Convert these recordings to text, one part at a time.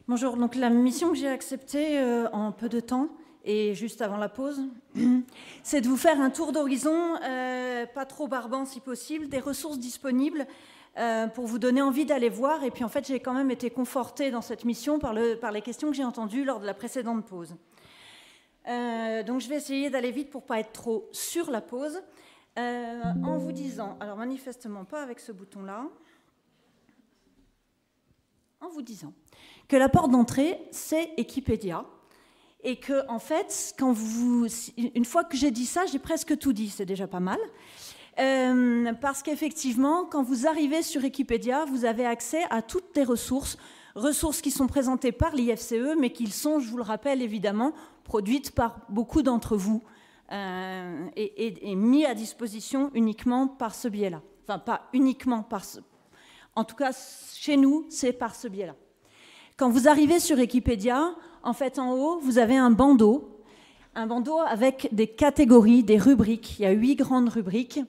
Bonjour, donc la mission que j'ai acceptée en peu de temps et juste avant la pause, c'est de vous faire un tour d'horizon, pas trop barbant si possible, des ressources disponibles pour vous donner envie d'aller voir. Et puis en fait, j'ai quand même été confortée dans cette mission par les questions que j'ai entendues lors de la précédente pause. Donc je vais essayer d'aller vite pour ne pas être trop sur la pause, en vous disant, alors manifestement pas avec ce bouton-là, en vous disant que la porte d'entrée, c'est Wikipédia, et que, en fait, une fois que j'ai dit ça, j'ai presque tout dit, c'est déjà pas mal, parce qu'effectivement, quand vous arrivez sur Wikipédia, vous avez accès à toutes les ressources qui sont présentées par l'IFCE, mais qui sont, je vous le rappelle évidemment, produites par beaucoup d'entre vous, et mis à disposition uniquement par ce biais-là. Enfin, pas uniquement par ce... En tout cas, chez nous, c'est par ce biais-là. Quand vous arrivez sur Wikipédia, en fait, en haut, vous avez un bandeau avec des catégories, des rubriques. Il y a 8 grandes rubriques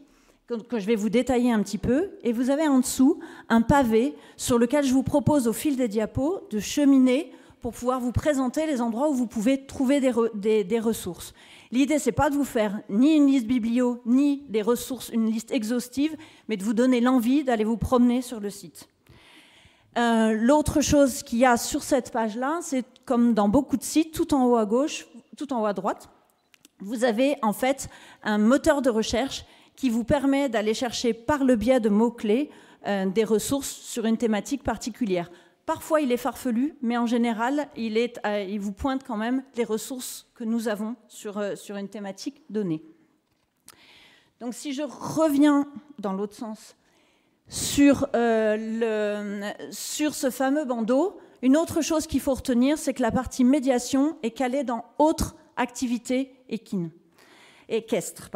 que je vais vous détailler un petit peu. Et vous avez en dessous un pavé sur lequel je vous propose, au fil des diapos, de cheminer pour pouvoir vous présenter les endroits où vous pouvez trouver des ressources. L'idée, c'est pas de vous faire ni une liste biblio, ni des ressources, une liste exhaustive, mais de vous donner l'envie d'aller vous promener sur le site. L'autre chose qu'il y a sur cette page-là, c'est comme dans beaucoup de sites, tout en haut à gauche, tout en haut à droite, vous avez en fait un moteur de recherche qui vous permet d'aller chercher par le biais de mots-clés des ressources sur une thématique particulière. Parfois, il est farfelu, mais en général, il vous pointe quand même les ressources que nous avons sur une thématique donnée. Donc, si je reviens dans l'autre sens sur ce fameux bandeau, une autre chose qu'il faut retenir, c'est que la partie médiation est calée dans autres activités équestres.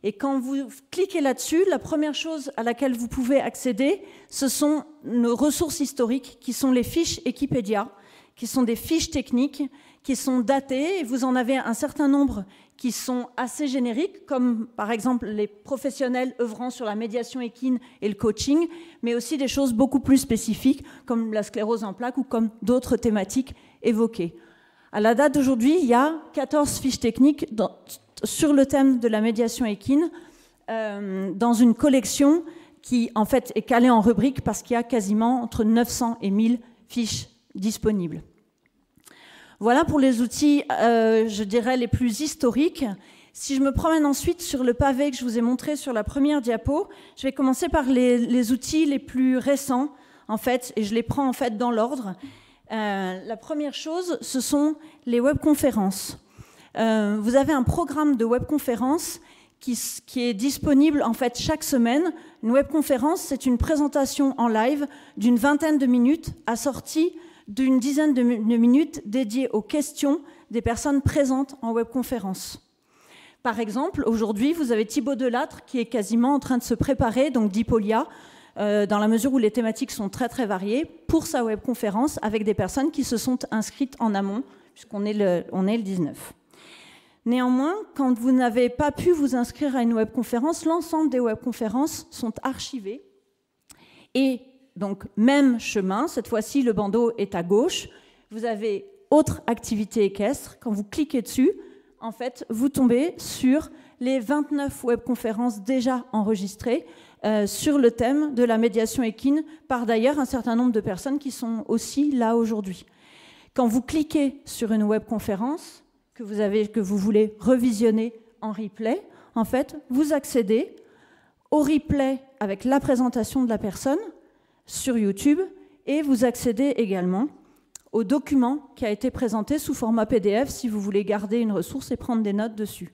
Et quand vous cliquez là-dessus, la première chose à laquelle vous pouvez accéder, ce sont nos ressources historiques, qui sont les fiches Wikipédia, qui sont des fiches techniques, qui sont datées. Et vous en avez un certain nombre qui sont assez génériques, comme par exemple les professionnels œuvrant sur la médiation équine et le coaching, mais aussi des choses beaucoup plus spécifiques, comme la sclérose en plaques ou comme d'autres thématiques évoquées. À la date d'aujourd'hui, il y a 14 fiches techniques sur le thème de la médiation équine, dans une collection qui en fait est calée en rubrique parce qu'il y a quasiment entre 900 et 1000 fiches disponibles. Voilà pour les outils, je dirais, les plus historiques. Si je me promène ensuite sur le pavé que je vous ai montré sur la première diapo, je vais commencer par les outils les plus récents, en fait, et je les prends en fait dans l'ordre. La première chose, ce sont les webconférences. Vous avez un programme de webconférence qui est disponible en fait chaque semaine. Une webconférence, c'est une présentation en live d'une vingtaine de minutes assortie d'une dizaine de minutes dédiées aux questions des personnes présentes en webconférence. Par exemple, aujourd'hui, vous avez Thibaut Delattre qui est quasiment en train de se préparer, donc d'Hippolia, dans la mesure où les thématiques sont très très variées, pour sa webconférence avec des personnes qui se sont inscrites en amont, puisqu'on est le 19. Néanmoins, quand vous n'avez pas pu vous inscrire à une webconférence, l'ensemble des webconférences sont archivées. Et donc, même chemin, cette fois-ci, le bandeau est à gauche. Vous avez autre activité équestre. Quand vous cliquez dessus, en fait, vous tombez sur les 29 webconférences déjà enregistrées sur le thème de la médiation équine, par d'ailleurs un certain nombre de personnes qui sont aussi là aujourd'hui. Quand vous cliquez sur une webconférence que vous voulez revisionner en replay, en fait, vous accédez au replay avec la présentation de la personne sur YouTube et vous accédez également au document qui a été présenté sous format PDF si vous voulez garder une ressource et prendre des notes dessus.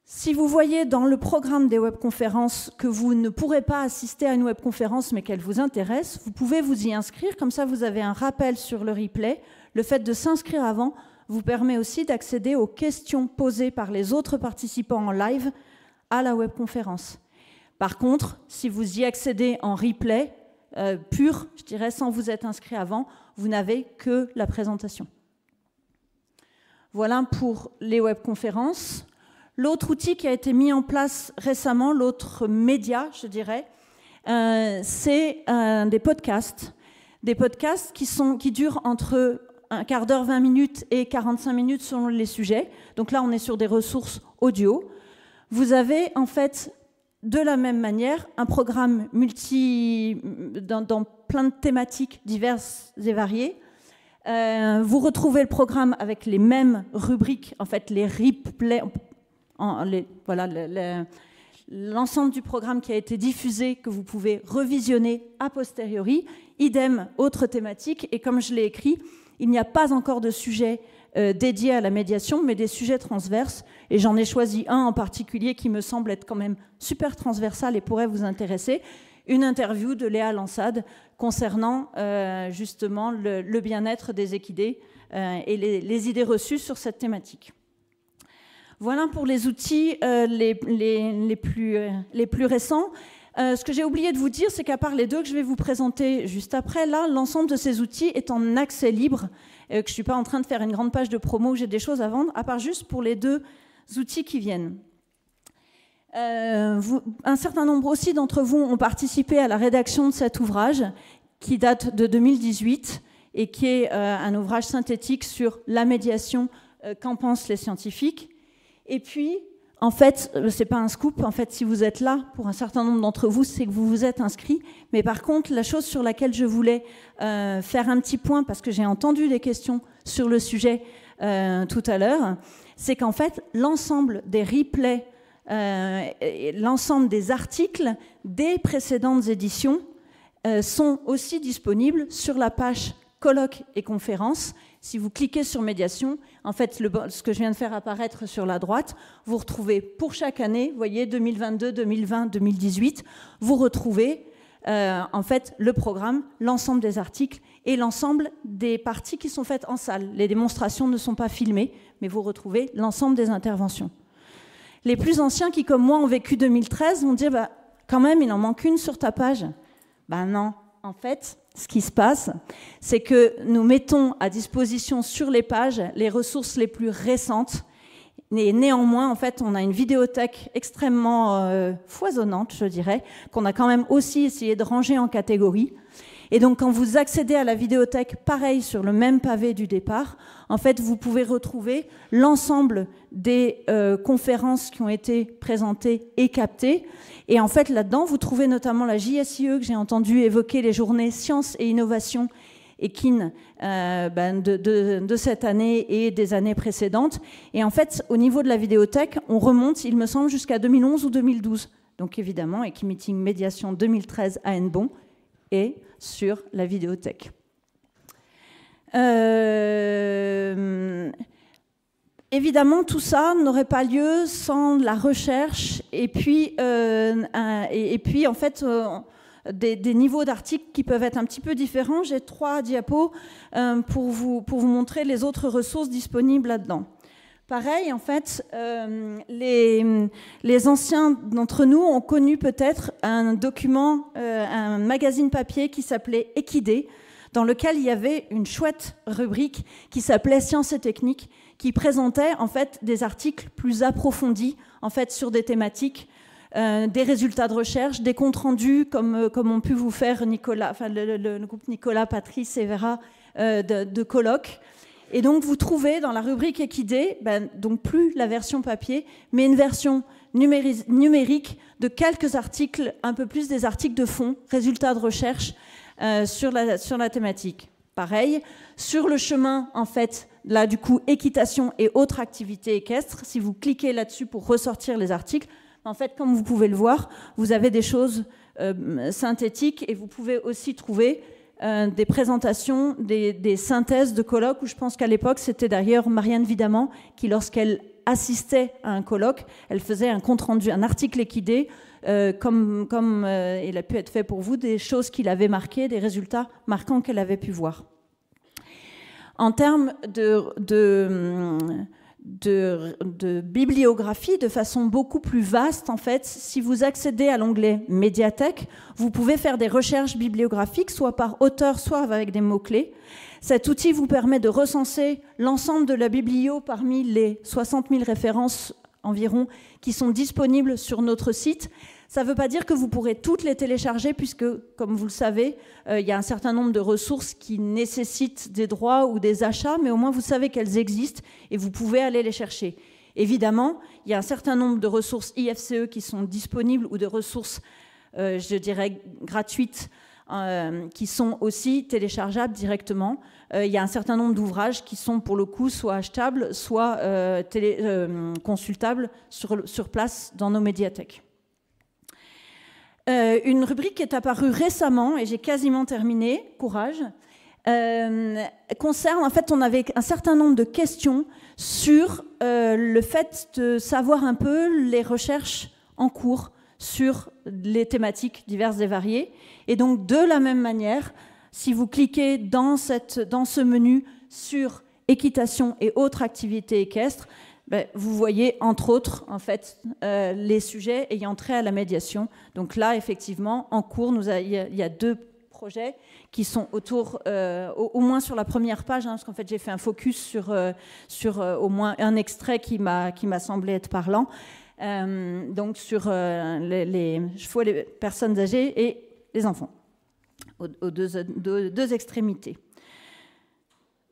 Si vous voyez dans le programme des webconférences que vous ne pourrez pas assister à une webconférence mais qu'elle vous intéresse, vous pouvez vous y inscrire, comme ça vous avez un rappel sur le replay. Le fait de s'inscrire avant vous permet aussi d'accéder aux questions posées par les autres participants en live à la webconférence. Par contre, si vous y accédez en replay pur, je dirais sans vous être inscrit avant, vous n'avez que la présentation. Voilà pour les webconférences. L'autre outil qui a été mis en place récemment, l'autre média, je dirais, c'est des podcasts. des podcasts qui durent entre un quart d'heure, 20 minutes et 45 minutes selon les sujets. Donc là, on est sur des ressources audio. Vous avez en fait, de la même manière, un programme dans plein de thématiques diverses et variées. Vous retrouvez le programme avec les mêmes rubriques, en fait, les replays, l'ensemble du programme qui a été diffusé, que vous pouvez revisionner a posteriori. Idem, autre thématique. Et comme je l'ai écrit, il n'y a pas encore de sujet dédié à la médiation, mais des sujets transverses. Et j'en ai choisi un en particulier qui me semble être quand même super transversal et pourrait vous intéresser. Une interview de Léa Lansade concernant justement le bien-être des équidés et les idées reçues sur cette thématique. Voilà pour les outils les plus récents. Ce que j'ai oublié de vous dire, c'est qu'à part les deux que je vais vous présenter juste après, là, l'ensemble de ces outils est en accès libre, que je ne suis pas en train de faire une grande page de promo où j'ai des choses à vendre, à part juste pour les deux outils qui viennent. Un certain nombre aussi d'entre vous ont participé à la rédaction de cet ouvrage qui date de 2018 et qui est un ouvrage synthétique sur la médiation, qu'en pensent les scientifiques. Et puis, en fait, c'est pas un scoop, en fait, si vous êtes là, pour un certain nombre d'entre vous, c'est que vous vous êtes inscrits. Mais par contre, la chose sur laquelle je voulais faire un petit point, parce que j'ai entendu des questions sur le sujet tout à l'heure, c'est qu'en fait, l'ensemble des replays, l'ensemble des articles des précédentes éditions sont aussi disponibles sur la page colloques et conférences. Si vous cliquez sur médiation, en fait, ce que je viens de faire apparaître sur la droite, vous retrouvez pour chaque année, vous voyez, 2022, 2020, 2018, vous retrouvez en fait le programme, l'ensemble des articles et l'ensemble des parties qui sont faites en salle. Les démonstrations ne sont pas filmées, mais vous retrouvez l'ensemble des interventions. Les plus anciens qui, comme moi, ont vécu 2013, vont dire bah, quand même, il en manque une sur ta page. Ben non, en fait, ce qui se passe, c'est que nous mettons à disposition sur les pages les ressources les plus récentes. Et néanmoins, en fait, on a une vidéothèque extrêmement foisonnante, je dirais, qu'on a quand même aussi essayé de ranger en catégories. Et donc, quand vous accédez à la vidéothèque, pareil, sur le même pavé du départ, en fait, vous pouvez retrouver l'ensemble des conférences qui ont été présentées et captées. Et en fait, là-dedans, vous trouvez notamment la JSIE, que j'ai entendu évoquer les journées Sciences et Innovation et KIN de cette année et des années précédentes. Et en fait, au niveau de la vidéothèque, on remonte, il me semble, jusqu'à 2011 ou 2012. Donc évidemment, Equimeeting Médiation 2013 à Hennebont et sur la vidéothèque. Évidemment, tout ça n'aurait pas lieu sans la recherche et puis en fait, des niveaux d'articles qui peuvent être un petit peu différents. J'ai 3 diapos pour vous montrer les autres ressources disponibles là-dedans. Pareil, en fait, les anciens d'entre nous ont connu peut-être un document, un magazine papier qui s'appelait Équidés, dans lequel il y avait une chouette rubrique qui s'appelait Sciences et techniques, qui présentait en fait des articles plus approfondis en fait sur des thématiques, des résultats de recherche, des comptes rendus comme ont pu vous faire Nicolas, enfin le groupe Nicolas, Patrice et Vera de colloques. Et donc vous trouvez dans la rubrique Équidés, donc plus la version papier, mais une version numérique de quelques articles, un peu plus des articles de fond, résultats de recherche sur la thématique. Pareil, sur le chemin, en fait, là du coup, équitation et autres activités équestres, si vous cliquez là-dessus pour ressortir les articles, en fait, comme vous pouvez le voir, vous avez des choses synthétiques et vous pouvez aussi trouver des présentations, des synthèses de colloques, où je pense qu'à l'époque, c'était d'ailleurs Marianne Vidamant qui, lorsqu'elle assistait à un colloque, elle faisait un compte-rendu, un article équidé, comme il a pu être fait pour vous, des choses qu'il avait marquées, des résultats marquants qu'elle avait pu voir. En termes de bibliographie, de façon beaucoup plus vaste, en fait, si vous accédez à l'onglet Médiathèque, vous pouvez faire des recherches bibliographiques, soit par auteur, soit avec des mots-clés. Cet outil vous permet de recenser l'ensemble de la biblio parmi les 60 000 références environ qui sont disponibles sur notre site. Ça ne veut pas dire que vous pourrez toutes les télécharger puisque, comme vous le savez, il y a un certain nombre de ressources qui nécessitent des droits ou des achats, mais au moins vous savez qu'elles existent et vous pouvez aller les chercher. Évidemment, il y a un certain nombre de ressources IFCE qui sont disponibles ou de ressources, je dirais, gratuites qui sont aussi téléchargeables directement. Il y a un certain nombre d'ouvrages qui sont pour le coup soit achetables, soit consultables sur place dans nos médiathèques. Une rubrique qui est apparue récemment, et j'ai quasiment terminé, courage, concerne, en fait, on avait un certain nombre de questions sur le fait de savoir un peu les recherches en cours sur les thématiques diverses et variées. Et donc, de la même manière, si vous cliquez dans ce menu sur équitation et autres activités équestres, vous voyez, entre autres, en fait, les sujets ayant trait à la médiation. Donc là, effectivement, en cours, il y a 2 projets qui sont autour, au moins sur la première page, parce qu'en fait, j'ai fait un focus sur au moins un extrait qui m'a semblé être parlant, donc sur les chevaux, les personnes âgées et les enfants, aux deux extrémités.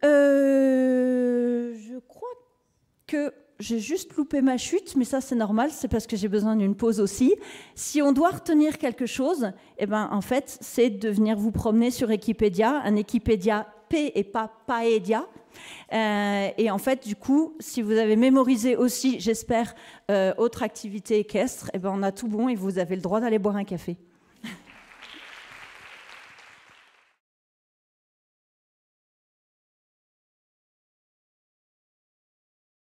Je crois que j'ai juste loupé ma chute, mais ça c'est normal, c'est parce que j'ai besoin d'une pause aussi. Si on doit retenir quelque chose, eh ben, en fait, c'est de venir vous promener sur Wikipédia, un Wikipédia P et pas Paedia. Et en fait, du coup, si vous avez mémorisé aussi, j'espère, autre activité équestre, eh ben, on a tout bon et vous avez le droit d'aller boire un café.